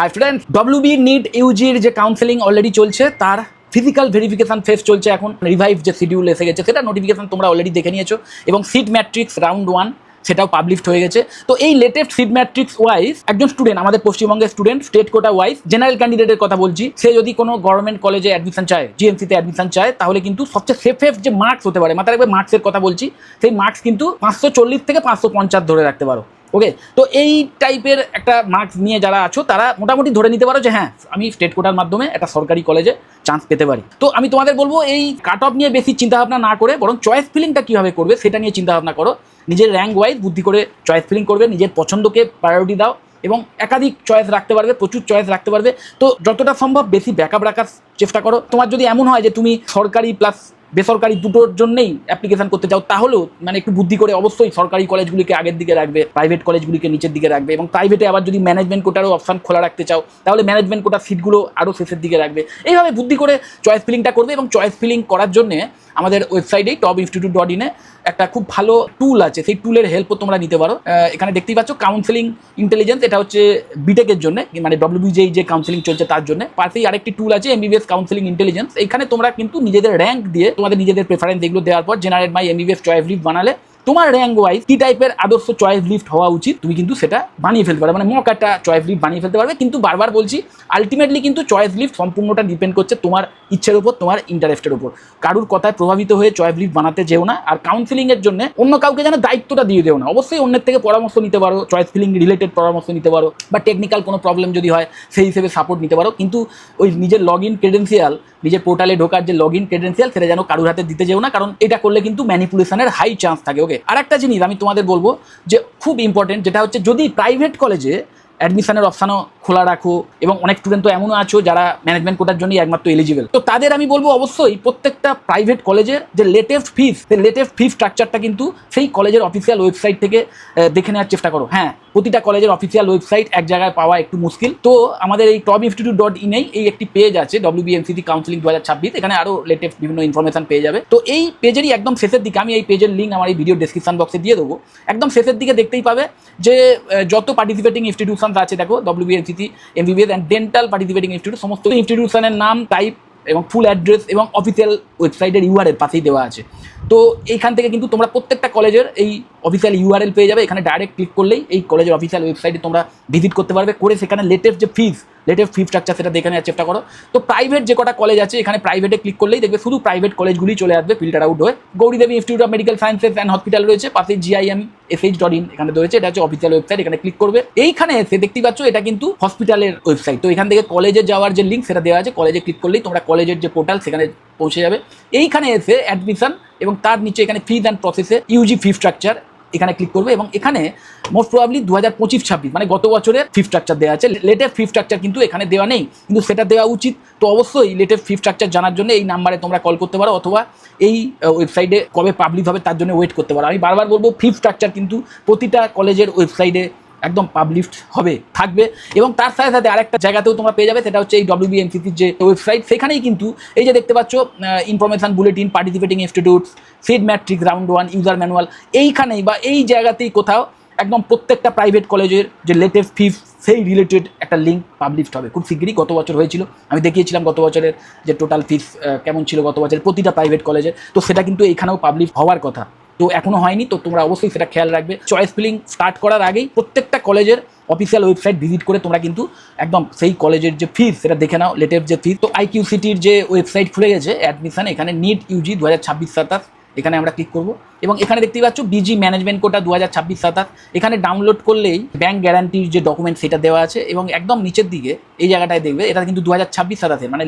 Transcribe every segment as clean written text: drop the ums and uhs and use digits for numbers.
Hi friends, WB NEET ইউজির যে counselling already চলছে তার ফিজিক্যাল ভেরিফিকেশন ফেজ চলছে এখন। রিভাইভ যে শিডিউল এসে গেছে সেটা নোটিফিকেশন তোমরা অলরেডি দেখে নিয়েছো এবং সিট ম্যাট্রিক্স রাউন্ড 1 সেটাও পাবলিশড হয়ে গেছে। তো এই লেটেস্ট সিট ম্যাট্রিক্স ওয়াইজ একজন স্টুডেন্ট, আমাদের পশ্চিমবঙ্গের student, state quota wise general ক্যান্ডিডেটের কথা বলছি, সে যদি কোনো গভর্নমেন্ট কলেজে অ্যাডমিশন চায়, জিএমসিতে অ্যাডমিশন চায়, তাহলে কিন্তু সবচেয়ে সেফ যে মার্কস হতে পারে, মাথায় রাখবে মার্কসের কথা বলছি, সেই মার্কস কিন্তু 540 থেকে 550 ধরে রাখতে পারো। ওকে, তো এই টাইপের একটা মার্কস নিয়ে যারা আছো তারা মোটামুটি ধরে নিতে পারো যে হ্যাঁ, আমি স্টেট কোটার মাধ্যমে একটা সরকারি কলেজে চান্স পেতে পারি। তো আমি তোমাদের বলবো এই কাট অফ নিয়ে বেশি চিন্তাভাবনা না করে বরং চয়েস ফিলিংটা কীভাবে করবে সেটা নিয়ে চিন্তাভাবনা করো। নিজের র্যাঙ্ক ওয়াইজ বুদ্ধি করে চয়েস ফিলিং করবে, নিজের পছন্দকে প্রায়োরিটি দাও এবং একাধিক চয়েস রাখতে পারবে, প্রচুর চয়েস রাখতে পারবে। তো যতটা সম্ভব বেশি ব্যাকআপ রাখার চেষ্টা করো। তোমার যদি এমন হয় যে তুমি সরকারি প্লাস বেসরকারি দুটোর জন্যই অ্যাপ্লিকেশন করতে চাও, তাহলেও মানে একটু বুদ্ধি করে অবশ্যই সরকারি কলেজগুলিকে আগের দিকে রাখবে, প্রাইভেট কলেজগুলিকে নিচের দিকে রাখবে এবং প্রাইভেটে আবার যদি ম্যানেজমেন্ট কোটারও অপশান খোলা রাখতে চাও তাহলে ম্যানেজমেন্ট কোটার সিটগুলো আরও শেষের দিকে রাখবে। এইভাবে বুদ্ধি করে চয়েস ফিলিংটা করবে এবং চয়েস ফিলিং করার জন্যে আমাদের ওয়েবসাইটেই topistinstitute.in একটা খুব ভালো টুল আছে, সেই টুলের হেল্পও তোমরা নিতে পারো। এখানে দেখতেই পাচ্ছ কাউন্সেলিং ইন্টেলিজেন্স, এটা হচ্ছে বিটেকের জন্য, মানে ডব্লিউবিজেই যে কাউন্সেলিং চলছে তার জন্য। পাশেই আরেকটি টুল আছে এমবিবিএস কাউন্সেলিং ইন্টেলিজেন্স। এখানে তোমরা কিন্তু নিজেদের র্যাঙ্ক দিয়ে তোমাদের নিজেদের প্রেফারেন্স এগুলো দেওয়ার পর জেনারেট মাই এমবিবিএস চয়েস লিস্ট বানালে তোমার র্যাঙ্ক ওয়াইজ কী টাইপের আদর্শ চয়েস লিস্ট হওয়া উচিত তুমি কিন্তু সেটা বানিয়ে ফেলতে পারবে, মানে মক একটা চয়েস লিস্ট বানিয়ে ফেলতে পারবে। কিন্তু বারবার বলছি, আলটিমেটলি কিন্তু চয়েস লিস্ট সম্পূর্ণটা ডিপেন্ড করছে তোমার ইচ্ছের উপর, তোমার ইন্টারেস্টের উপর। কারুর কথায় প্রভাবিত হয়ে চয়েস লিস্ট বানাতে যেও না। আর কাউন্সেলিংয়ের জন্য অন্য কাউকে যেন দায়িত্বটা দিয়ে দেও না। অবশ্যই অন্যের থেকে পরামর্শ নিতে পারো, চয়েস ফিলিং রিলেটেড পরামর্শ নিতে পারো বা টেকনিক্যাল কোনো প্রবলেম যদি হয় সেই হিসেবে সাপোর্ট নিতে পারো। কিন্তু ওই নিজের লগ ইন ক্রেডেন্সিয়াল, নিজের পোর্টালে ঢোকার যে লগ ইন ক্রেডেন্সিয়াল সেটা যেন কারুর হাতে দিতে যেও না, কারণ এটা করলে কিন্তু ম্যানিপুলেশনের হাই চান্স থাকে। ওকে, আর একটা জিনিস আমি তোমাদের বলবো যে খুব ইম্পর্টেন্ট, যেটা হচ্ছে যদি প্রাইভেট কলেজে অ্যাডমিশনের অপশানও খোলা রাখো এবং অনেক স্টুডেন্ট তো এমনও আছো যারা ম্যানেজমেন্ট কোটার জন্যই একমাত্র এলিজিবল, তো তাদের আমি বলবো অবশ্যই প্রত্যেকটা প্রাইভেট কলেজের যে লেটেস্ট ফি স্ট্রাকচারটা কিন্তু সেই কলেজের অফিসিয়াল ওয়েবসাইট থেকে দেখে নেওয়ার চেষ্টা করো। হ্যাঁ, প্রতিটা কলেজের অফিসিয়াল ওয়েবসাইট এক জায়গায় পাওয়া একটু মুশকিল। তো আমাদের এই topistinstitute.in এই একটি পেজ আছে WBMCT কাউন্সেলিং 2026, এখানে আরও লেটেস্ট বিভিন্ন ইনফরমেশন পেয়ে যাবে। তো এই পেজেরই একদম শেষের দিকে, আমি এই পেজের লিঙ্ক আমার এই ভিডিও ডেসক্রিপশন বক্সে দিয়ে দেবো, একদম শেষের দিকে দেখতেই পাবে যে যত পার্টিসিপেটিং ইনস্টিটিউশন আছে দেখো, WBMCT, MBBS and dental participating institute, সমস্ত ইনস্টিটিউশনের নাম, টাইপ এবং ফুল অ্যাড্রেস এবং অফিসিয়াল ওয়েবসাইটের ইউআরএল পাশেই দেওয়া আছে। তো এইখান থেকে কিন্তু তোমরা প্রত্যেকটা কলেজের এই অফিসিয়াল ইউআরএল পেয়ে যাবে। এখানে ডাইরেক্ট ক্লিক করলেই এই কলেজের অফিসিয়াল ওয়েবসাইটে তোমরা ভিজিট করতে পারবে, করে সেখানে লেটেস্ট ফি স্ট্রাকচার সেটা দেখে নেওয়ার চেষ্টা করো। তো প্রাইভেট যে কটা কলেজ আছে এখানে প্রাইভেটে ক্লিক করলেই দেখবে শুধু প্রাইভেট কলেজগুলি চলে আসবে ফিল্টার আউট হয়ে। Gouridevi institute of medical sciences and hospital রয়েছে, পাশে GIMSH.in এখানে রয়েছে, এটা হচ্ছে অফিসিয়াল ওয়েবসাইট, এখানে ক্লিক করবে। এইখানে এসে দেখতেই পাচ্ছ এটা কিন্তু হসপিটালের ওয়েবসাইট। তো এখান থেকে কলেজে যাওয়ার যে লিঙ্ক সেটা দেওয়া আছে, কলেজে ক্লিক করলেই তোমরা কলেজের যে পোর্টাল সেখানে পৌঁছে যাবে। এইখানে এসে অ্যাডমিশন এবং তার নিচে এখানে ফিজ অ্যান্ড প্রসেসে ইউজি ফি স্ট্রাকচার এখানে ক্লিক করবে এবং এখানে মোস্ট প্রবাবলি 2025-26 মানে গত বছরের ফি স্ট্রাকচার দেওয়া আছে। লেটেস্ট ফি স্ট্রাকচার কিন্তু এখানে দেওয়া নেই, কিন্তু সেটা দেওয়া উচিত। তো অবশ্যই লেটেস্ট ফি স্ট্রাকচার জানার জন্য এই নাম্বারে তোমরা কল করতে পারো অথবা এই ওয়েবসাইটে কবে পাবলিশ হবে তার জন্য ওয়েট করতে পারো। আমি বারবার বলবো ফি স্ট্রাকচার কিন্তু প্রতিটা কলেজের ওয়েবসাইটে একদম পাবলিশড হবে, থাকবে। এবং তার সাথে সাথে আরেকটা জায়গাতেও তোমরা পেয়ে যাবে, সেটা হচ্ছে এই WBMCTর যে ওয়েবসাইট, সেখানেই কিন্তু এই যে দেখতে পাচ্ছ information bulletin, participating institutes, seat matrix round 1, user manual, এইখানেই বা এই জায়গাতেই কোথাও একদম প্রত্যেকটা প্রাইভেট কলেজের যে লেটেস্ট ফিস সেই রিলেটেড একটা লিঙ্ক পাবলিশড হবে খুব শীঘ্রই। গত বছর হয়েছিল, আমি দেখিয়েছিলাম গত বছরের যে টোটাল ফিস কেমন ছিল গত বছরের প্রতিটা প্রাইভেট কলেজের, তো সেটা কিন্তু এখানেও পাবলিশ হওয়ার কথা। তো এখনও হয়নি, তো তোমরা অবশ্যই সেটা খেয়াল রাখবে। চয়েস ফিলিং স্টার্ট করার আগেই প্রত্যেকটা কলেজের অফিসিয়াল ওয়েবসাইট ভিজিট করে তোমরা কিন্তু একদম সেই কলেজের যে ফিস সেটা দেখে নাও, লেটেস্ট যে ফিস। তো IQCTর যে ওয়েবসাইট খুলে গেছে অ্যাডমিশন, এখানে নিট ইউজি 2026-27 এখানে আমরা ক্লিক করব এবং এখানে দেখতেই পাচ্ছ বিজি ম্যানেজমেন্ট কোটা 2026-27, এখানে ডাউনলোড করলেই ব্যাঙ্ক গ্যারান্টির যে ডকুমেন্ট সেটা দেওয়া আছে এবং একদম নিচের দিকে এই জায়গাটায় দেখবে এটা কিন্তু 2026-27 মানে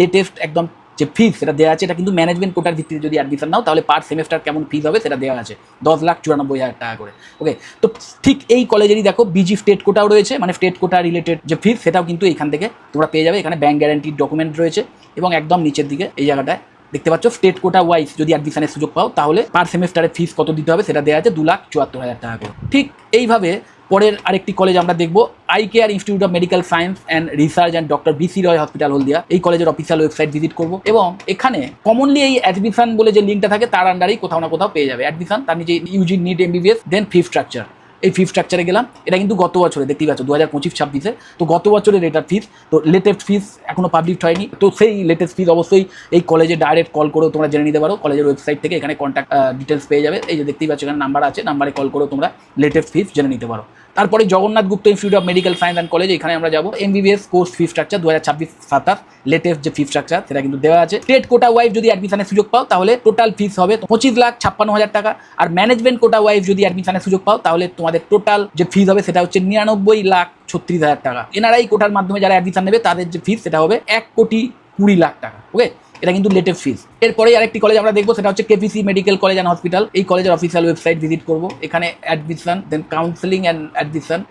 লেটেস্ট একদম যে ফিস সেটা দেওয়া আছে। এটা কিন্তু ম্যানেজমেন্ট কোটার ভিত্তিতে যদি অ্যাডমিশন নাও তাহলে পার সেমেস্টার কেমন ফিস হবে সেটা দেওয়া আছে, 10,94,000 টাকা করে। ওকে, তো ঠিক এই কলেজেরই দেখো বিজি স্টেট কোটাও রয়েছে, মানে স্টেট কোটা রিলেটেড যে ফিস সেটাও কিন্তু এখান থেকে তোমরা পেয়ে যাবে। এখানে ব্যাঙ্ক গ্যারান্টির ডকুমেন্ট রয়েছে এবং একদম নিচের দিকে এই জায়গাটায় দেখতে পাচ্ছ স্টেট কোটা ওয়াইজ যদি অ্যাডমিশনের সুযোগ পাও তাহলে পার সেমেস্টারে ফিস কত দিতে হবে সেটা দেওয়া আছে, 2,74,000 টাকা করে। ঠিক এইভাবে পরের আরেকটি কলেজ আমরা দেখবো, ICARE institute of medical science and research and doctor BC Roy hospital Haldia. এই কলেজের অফিসিয়াল ওয়েবসাইট ভিজিট করবো এবং এখানে কমনলি এই অ্যাডমিশন বলে যে লিঙ্কটা থাকে তার আন্ডারেই কোথাও না কোথাও পেয়ে যাবে অ্যাডমিশন, তার নিচে ইউজি নিট MBBS দেন ফি স্ট্রাকচার। এই ফি স্ট্রাকচারে গেলাম, এটা কিন্তু গত বছরে দেখতেই পাচ্ছ 2025-26-এ, তো গত বছরের এটার ফিস, তো লেটেস্ট ফিস এখনো পাবলিশ হয়নি, তো সেই লেটেস্ট ফিস অবশ্যই এই কলেজে ডাইরেক্ট কল করেও তোমরা জেনে নিতে পারো। কলেজের ওয়েবসাইট থেকে এখানে কন্ট্যাক্ট ডিটেলস পেয়ে যাবে, এই যে দেখতেই পাচ্ছ এখানে নাম্বার আছে, নাম্বারে কল করেও তোমরা লেটেস্ট ফিস জেনে নিতে পারো। তারপরে Jagannath Gupta institute of medical science and college, এখানে আমরা যাবো। MBBS course fee structure 2026-27 latest যে ফি স্ট্রাকচার সেটা কিন্তু দেওয়া আছে। স্টেট কোটা ওয়াইজ যদি অ্যাডমিশনের সুযোগ পাও তাহলে টোটাল ফিস হবে 25,56,000 টাকা, আর ম্যানেজমেন্ট কোটা ওয়াইজ যদি অ্যাডমিশনের সুযোগ পাও তাহলে তোমাদের টোটাল যে ফিস হবে সেটা হচ্ছে 99,36,000 টাকা। NRI কোটার মাধ্যমে যারা অ্যাডমিশন নেবে তাদের যে ফিস সেটা হবে 1,20,00,000 টাকা। ওকে, এটা কিন্তু লেটেস্ট ফিস। এরপরে আরেকটি কলেজ আমরা দেখবো, সেটা হচ্ছে KPC medical college and hospital. এই কলেজের অফিসিয়াল ওয়েবসাইট ভিজিট করবো, এখানে admission, then counselling and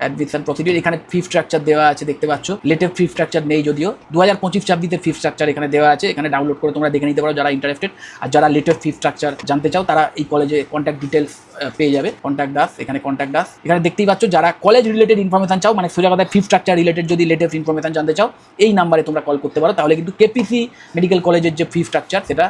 admission procedure, এখানে ফি স্ট্রাকচার দেওয়া আছে দেখতে পাচ্ছ। লেটেস্ট ফি স্ট্রাকচার নেই যদিও, 2025-26 ফি স্ট্রাকচার এখানে দেওয়া আছে, এখানে ডাউনলোড করে তোমরা দেখে নিতে পারো যারা ইন্টারেস্টেড। আর যারা লেটেস্ট ফি স্ট্রাকচার জানতে চাও তারা এই কলেজে কন্ট্যাক্ট ডিটেলস পেয়ে যাবে, কন্ট্যাক্ট দাস, এখানে কন্ট্যাক্ট দাস। এখানে দেখতেই পাচ্ছ যারা কলেজ রিলেটেড ইনফরমেশন চাও, মানে সোজা কথায় ফি স্ট্রাকচার রিলেটেড যদি লেটেস্ট ইনফরমেশন জানতে চাও এই নাম্বারে তোমরা কল করতে পারো, তাহলে কিন্তু KPC মেডিকেল কলেজের যে ফি স্ট্রাকচার সেটা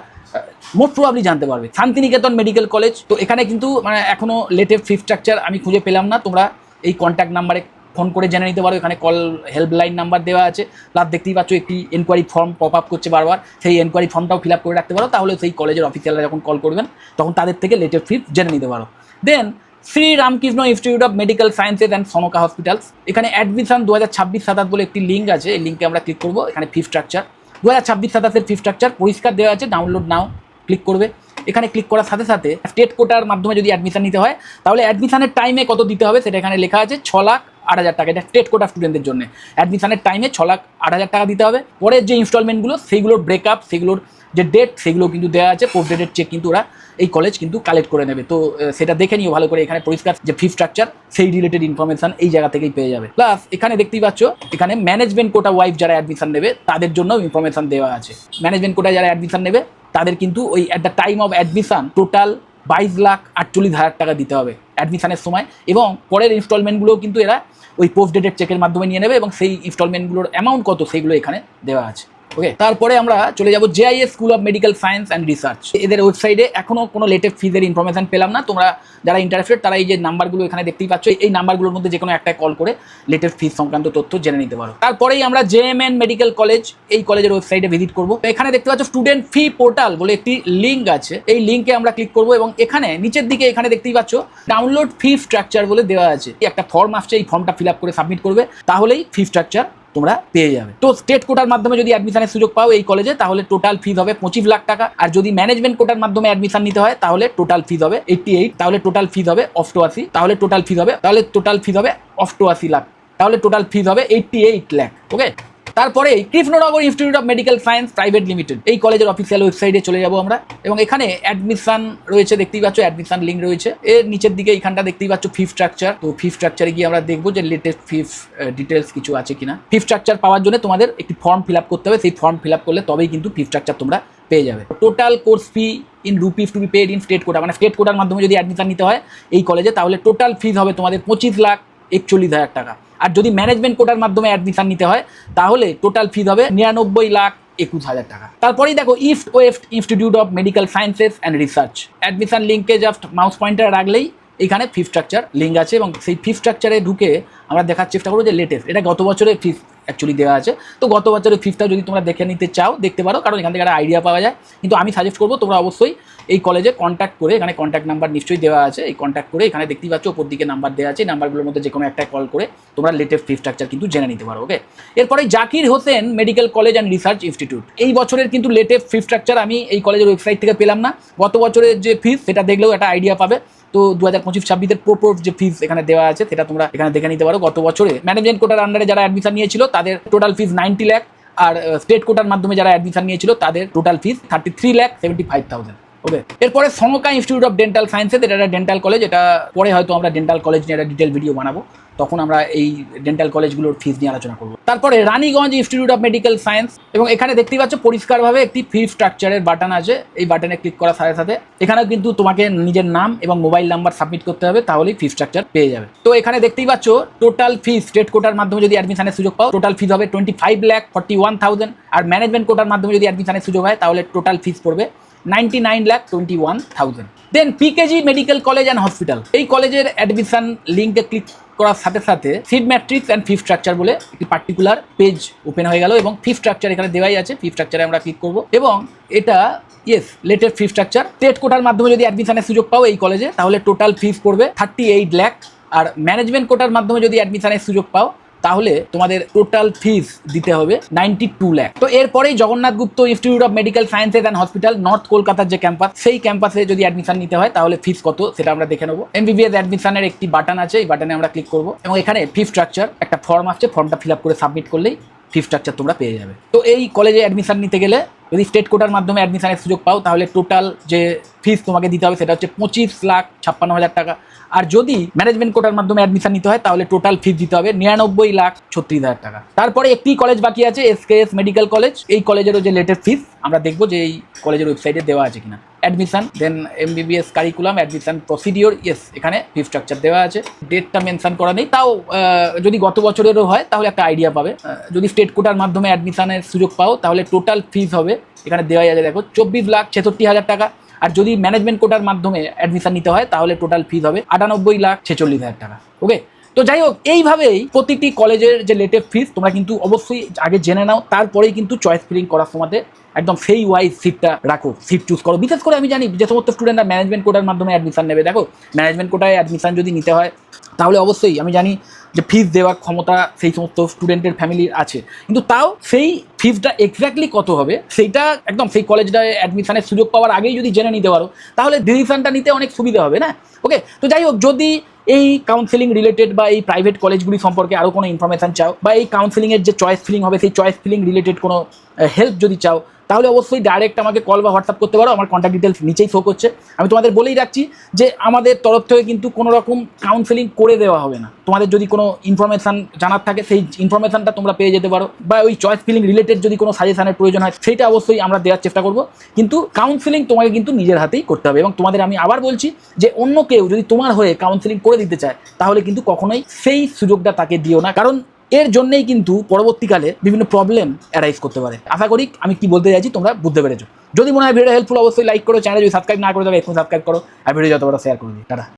মোস্ট প্রবাবলি জানতে পারবে। শান্তিনিকেতন মেডিকেল কলেজ, তো এখানে কিন্তু মানে এখনো লেটেস্ট ফি স্ট্রাকচার আমি খুঁজে পেলাম না, তোমরা এই কন্ট্যাক্ট নাম্বারে ফোন করে জেনে নিতে পারো, এখানে কল হেল্পলাইন নাম্বার দেওয়া আছে, প্লাস দেখতেই পাচ্ছ একটি এনকোয়ারি ফর্ম পপ আপ করছে বারবার, সেই এনকোয়ারি ফর্মটাও ফিল আপ করে রাখতে পারো, তাহলে সেই কলেজের অফিসিয়ালরা যখন কল করবেন তখন তাদের থেকে লেটেস্ট ফি জেনে নিতে পারো। Then Shri Ramakrishna institute of medical sciences and Sonka hospitals, এখানে অ্যাডমিশন 2026-27 বলে একটি লিঙ্ক আছে, এই লিঙ্কে আমরা ক্লিক করবো। এখানে ফি স্ট্রাকচার 2026-27 ফি স্ট্রাকচার পরিষ্কার দেওয়া আছে, ডাউনলোড নাও ক্লিক করবে। এখানে ক্লিক করার সাথে সাথে স্টেট কোটার মাধ্যমে যদি অ্যাডমিশন নিতে হয় তাহলে অ্যাডমিশনের টাইমে কত দিতে হবে সেটা এখানে লেখা আছে, 6,08,000 টাকা। এটা স্টেট কোটা স্টুডেন্টদের জন্য অ্যাডমিশনের টাইমে 6,08,000 টাকা দিতে হবে। পরের যে ইনস্টলমেন্টগুলো সেইগুলোর ব্রেকআপ, সেগুলোর যে ডেট সেগুলো কিন্তু দেওয়া আছে, পোস্ট ডেটের চেক কিন্তু ওরা এই কলেজ কিন্তু কালেক্ট করে নেবে, তো সেটা দেখে নিও ভালো করে। এখানে পরিষ্কার যে ফি স্ট্রাকচার সেই রিলেটেড ইনফরমেশন এই জায়গা থেকেই পেয়ে যাবে। প্লাস এখানে দেখতেই পাচ্ছ এখানে ম্যানেজমেন্ট কোটা ওয়াইফ যারা অ্যাডমিশন নেবে তাদের জন্য ইনফরমেশন দেওয়া আছে। ম্যানেজমেন্ট কোটায় যারা অ্যাডমিশন নেবে তাদের কিন্তু ওই at the time of admission total 22,48,000 টাকা দিতে হবে অ্যাডমিশনের সময়, এবং পরের ইনস্টলমেন্টগুলোও কিন্তু এরা ওই পোস্ট ডেটেড চেকের মাধ্যমে নিয়ে নেবে, এবং সেই ইনস্টলমেন্টগুলোর অ্যামাউন্ট কত সেইগুলো এখানে দেওয়া আছে। ওকে, তারপরে আমরা চলে যাব JIS school of medical science and research. এদের ওয়েবসাইটে এখনও কোনো লেটেস্ট ফিজের ইনফরমেশন পেলাম না, তোমরা যারা ইন্টারেস্টেড তারা এই যে নাম্বারগুলো এখানে দেখতেই পাচ্ছ, এই নাম্বারগুলোর মধ্যে যে কোনো একটা কল করে লেটেস্ট ফিজ সংক্রান্ত তথ্য জেনে নিতে পারো। তারপরেই আমরা JMN মেডিকেল কলেজ, এই কলেজের ওয়েবসাইটে ভিজিট করবো। এখানে দেখতে পাচ্ছ স্টুডেন্ট ফি পোর্টাল বলে একটি লিঙ্ক আছে, এই লিঙ্কে আমরা ক্লিক করবো, এবং এখানে নিচের দিকে এখানে দেখতেই পাচ্ছ ডাউনলোড ফি স্ট্রাকচার বলে দেওয়া আছে। একটা ফর্ম আসছে, এই ফর্মটা ফিল আপ করে সাবমিট করবে, তাহলেই ফি স্ট্রাকচার তোমরা পেয়ে যাবে। তো স্টেট কোটার মাধ্যমে যদি অ্যাডমিশনের সুযোগ পাও এই কলেজে তাহলে টোটাল ফিজ হবে 25 লাখ টাকা, আর যদি ম্যানেজমেন্ট কোটার মাধ্যমে অ্যাডমিশন নিতে হয় তাহলে টোটাল ফিজ হবে 88, তাহলে টোটাল ফিজ হবে 88, তাহলে টোটাল ফিজ হবে 88 লাখ, তাহলে টোটাল ফিজ হবে 88 লাখ। ওকে, তারপরে Krishnanagar institute of medical science private limited, এই কলেজের অফিসিয়াল ওয়েবসাইটে চলে যাব আমরা, এবং এখানে অ্যাডমিশন রয়েছে দেখতেই পাচ্ছ, অ্যাডমিশন লিঙ্ক রয়েছে। এর নিচের দিকে এইখানটা দেখতেই পাচ্ছ ফি স্ট্রাকচার, তো ফি স্ট্রাকচারে গিয়ে আমরা দেখবো যে লেটেস্ট ফি ডিটেলস কিছু আছে কিনা। ফি স্ট্রাকচার পাওয়ার জন্য তোমাদের একটি ফর্ম ফিল আপ করতে হবে, সেই ফর্ম ফিল আপ করলে তবেই কিন্তু ফি স্ট্রাকচার তোমরা পেয়ে যাবে। Total course fee in rupees to be paid in state quota, মানে স্টেট কোটার মাধ্যমে যদি অ্যাডমিশন নিতে হয় এই কলেজে তাহলে টোটাল ফিজ হবে তোমাদের 25,41,000 টাকা, আর যদি ম্যানেজমেন্ট কোটার মাধ্যমে অ্যাডমিশন নিতে হয় তাহলে টোটাল ফিজ হবে 99,21,000 টাকা। তারপরেই দেখো east West institute of medical sciences and research, admission লিঙ্কে জাস্ট মাউস পয়েন্টার রাখলেই এখানে ফি স্ট্রাকচার লিঙ্ক আছে, এবং সেই ফি স্ট্রাকচারে ঢুকে আমরা দেখার চেষ্টা করবো যে লেটেস্ট, এটা গত বছরের ফিস অ্যাকচুয়ালি দেওয়া আছে, তো গত বছরের ফিসটা যদি তোমরা দেখে নিতে চাও দেখতে পারো, কারণ এখান থেকে একটা আইডিয়া পাওয়া যায়। কিন্তু আমি সাজেস্ট করবো তোমরা অবশ্যই এই কলেজে কন্ট্যাক্ট করে, এখানে কন্ট্যাক্ট নাম্বার নিশ্চয়ই দেওয়া আছে, এই কন্ট্যাক্ট করে এখানে দেখতেই পাচ্ছ ওপর দিকে নাম্বার দেওয়া আছে, এই নাম্বারগুলোর মধ্যে যে কোনো একটা কল করে তোমরা লেটেস্ট ফি স্ট্রাকচার কিন্তু জেনে নিতে পারো। ওকে, এরপরে Zakir Hossain medical college and research institute, এই বছরের কিন্তু লেটেস্ট ফি স্ট্রাকচার আমি এই কলেজের ওয়েবসাইট থেকে পেলাম না, গত বছরের যে ফিস সেটা দেখলেও একটা আইডিয়া পাবে। তো 2025-26 প্রপোজ যে ফিস এখানে দেওয়া আছে সেটা তোমরা এখানে দেখে নিতে পারো। গত বছরে ম্যানেজমেন্ট কোটার আন্ডারে যারা অ্যাডমিশন নিয়েছিল তাদের টোটাল ফিস 90 লাখ, আর স্টেট কোটার মাধ্যমে যারা অ্যাডমিশন নিয়েছিল তাদের টোটাল ফিস 33,75,000। ওকে, এরপরে Sonka institute of dental sciences, এটা একটা ডেন্টাল কলেজ, এটা পরে হয়তো আমরা ডেন্টাল কলেজ নিয়ে একটা ডিটেল ভিডিও বানাবো, তখন আমরা এই ডেন্টাল কলেজগুলোর ফিস নিয়ে আলোচনা করবো। তারপরে Raniganj institute of medical science, এবং এখানে দেখতেই পাচ্ছ পরিষ্কারভাবে একটি ফি স্ট্রাকচারের বাটন আছে, এই বাটনে ক্লিক করার সাথে সাথে এখানেও কিন্তু তোমাকে নিজের নাম এবং মোবাইল নাম্বার সাবমিট করতে হবে, তাহলেই ফি স্ট্রাকচার পেয়ে যাবে। তো এখানে দেখতেই পাচ্ছ টোটাল ফিস স্টেট কোটার মাধ্যমে যদি অ্যাডমিশনের সুযোগ পাও টোটাল ফিস হবে 25,41,000, আর ম্যানেজমেন্ট কোটার মাধ্যমে যদি অ্যাডমিশনের সুযোগ হয় তাহলে টোটাল ফিস পড়বে 99,21,000। Then PKG medical college and hospital, এই কলেজের অ্যাডমিশন লিঙ্কে ক্লিক করার সাথে সাথে seat matrix and fee structure বলে একটি পার্টিকুলার পেজ ওপেন হয়ে গেল এবং ফি স্ট্রাকচার এখানে দেওয়াই আছে। ফি স্ট্রাকচারে আমরা ক্লিক করব এবং এটা লেটেস্ট ফি স্ট্রাকচার। স্টেট কোটার মাধ্যমে যদি অ্যাডমিশনের সুযোগ পাও এই কলেজে, তাহলে টোটাল ফিস পড়বে 38 লাখ। আর ম্যানেজমেন্ট কোটার মাধ্যমে যদি অ্যাডমিশনের সুযোগ পাও তাহলে তোমাদের টোটাল ফিস দিতে হবে 92 লাখ। তো এরপরেই Jagannath Gupta institute of medical sciences and hospital north কলকাতার যে ক্যাম্পাস, সেই ক্যাম্পাসে যদি অ্যাডমিশন নিতে হয় তাহলে ফিস কত সেটা আমরা দেখে নেবো। এমবিবিএস অ্যাডমিশনের একটি বাটন আছে, এই বাটনে আমরা ক্লিক করবো এবং এখানে ফি স্ট্রাকচার একটা ফর্ম আছে, ফর্মটা ফিল আপ করে সাবমিট করলেই ফি স্ট্রাকচার তোমরা পেয়ে যাবে। তো এই কলেজে অ্যাডমিশন নিতে গেলে যদি স্টেট কোটার মাধ্যমে অ্যাডমিশনের সুযোগ পাও তাহলে টোটাল যে ফিস তোমাকে দিতে হবে সেটা হচ্ছে 25,56,000 টাকা। আর যদি ম্যানেজমেন্ট কোটার মাধ্যমে অ্যাডমিশন নিতে হয় তাহলে টোটাল ফিস দিতে হবে 99,36,000 টাকা। তারপরে একটি কলেজ বাকি আছে, এসকেএস মেডিকেল কলেজ। এই কলেজেরও যে লেটেস্ট ফিস আমরা দেখবো যে এই কলেজের ওয়েবসাইটে দেওয়া আছে কিনা। অ্যাডমিশন, দেন এমবিবিএস কারিকুলাম, অ্যাডমিশন প্রসিডিওর, এখানে ফি স্ট্রাকচার দেওয়া আছে। ডেটটা মেনশন করা নেই, তাও যদি গত বছরেরও হয় তাহলে একটা আইডিয়া পাবে। যদি স্টেট কোটার মাধ্যমে অ্যাডমিশনের সুযোগ পাও তাহলে টোটাল ফিস হবে এখানে দেওয়াই আছে, দেখো 24,66,000 টাকা। আর যদি ম্যানেজমেন্ট কোটার মাধ্যমে অ্যাডমিশন নিতে হয় তাহলে টোটাল ফিস হবে 98,46,000 টাকা। ওকে, তো যাই হোক, এইভাবেই প্রতিটি কলেজের যে লেটেস্ট ফিস তোমরা কিন্তু অবশ্যই আগে জেনে নাও, তারপরেই কিন্তু চয়েস ফিলিং করার সময় একদম সেই ওয়াইজ সিটটা রাখো, সিট চুজ করো। বিশেষ করে আমি জানি যে সমস্ত স্টুডেন্টরা ম্যানেজমেন্ট কোটার মাধ্যমে অ্যাডমিশন নেবে, দেখো ম্যানেজমেন্ট কোটায় অ্যাডমিশন যদি নিতে হয় তাহলে অবশ্যই আমি জানি যে ফিস দেওয়ার ক্ষমতা সেই সমস্ত স্টুডেন্টের ফ্যামিলির আছে, কিন্তু তাও সেই ফিসটা এক্স্যাক্টলি কত হবে সেইটা একদম সেই কলেজটায় অ্যাডমিশনের সুযোগ পাওয়ার আগেই যদি জেনে নিতে পারো তাহলে ডিসিশনটা নিতে অনেক সুবিধা হবে না। ওকে, তো যাই হোক, যদি এই কাউন্সেলিং রিলেটেড বা এই প্রাইভেট কলেজগুলি সম্পর্কে আরও কোনো ইনফরমেশান চাও বা এই কাউন্সেলিংয়ের যে চয়েস ফিলিং হবে সেই চয়েস ফিলিং রিলেটেড কোনো হেল্প যদি চাও তাহলে অবশ্যই ডাইরেক্ট আমাকে কল বা হোয়াটসঅ্যাপ করতে পারো। আমার কন্ট্যাক্ট ডিটেলস নিচেই শো করছে। আমি তোমাদের বলেই রাখছি যে আমাদের তরফ থেকে কিন্তু কোনো রকম কাউন্সেলিং করে দেওয়া হবে না। তোমাদের যদি কোনো ইনফরমেশান জানার থাকে সেই ইনফরমেশানটা তোমরা পেয়ে যেতে পারো, বা ওই চয়েস ফিলিং রিলেটেড যদি কোনো সাজেশনের প্রয়োজন হয় সেটা অবশ্যই আমরা দেওয়ার চেষ্টা করব। কিন্তু কাউন্সেলিং তোমাকে কিন্তু নিজের হাতেই করতে হবে। এবং তোমাদের আমি আবার বলছি যে অন্য কেউ যদি তোমার হয়ে কাউন্সেলিং করে দিতে চায় তাহলে কিন্তু কখনোই সেই সুযোগটা তাকে দিও না, কারণ এর জন্যই কিন্তু পরবর্তীকালে বিভিন্ন প্রবলেম অ্যারাইজ করতে পারে। আশা করি আমি কি বলতে চাইছি তোমরা বুঝতে পেরেছো। যদি মনে হয় ভিডিও হেল্পফুল অবশ্যই লাইক করো, চ্যানেল যদি সাবস্ক্রাইব না করে দেবে এখন সাবস্ক্রাইব করো, আর ভিডিও যত বড় শেয়ার করে দিই। টাটা।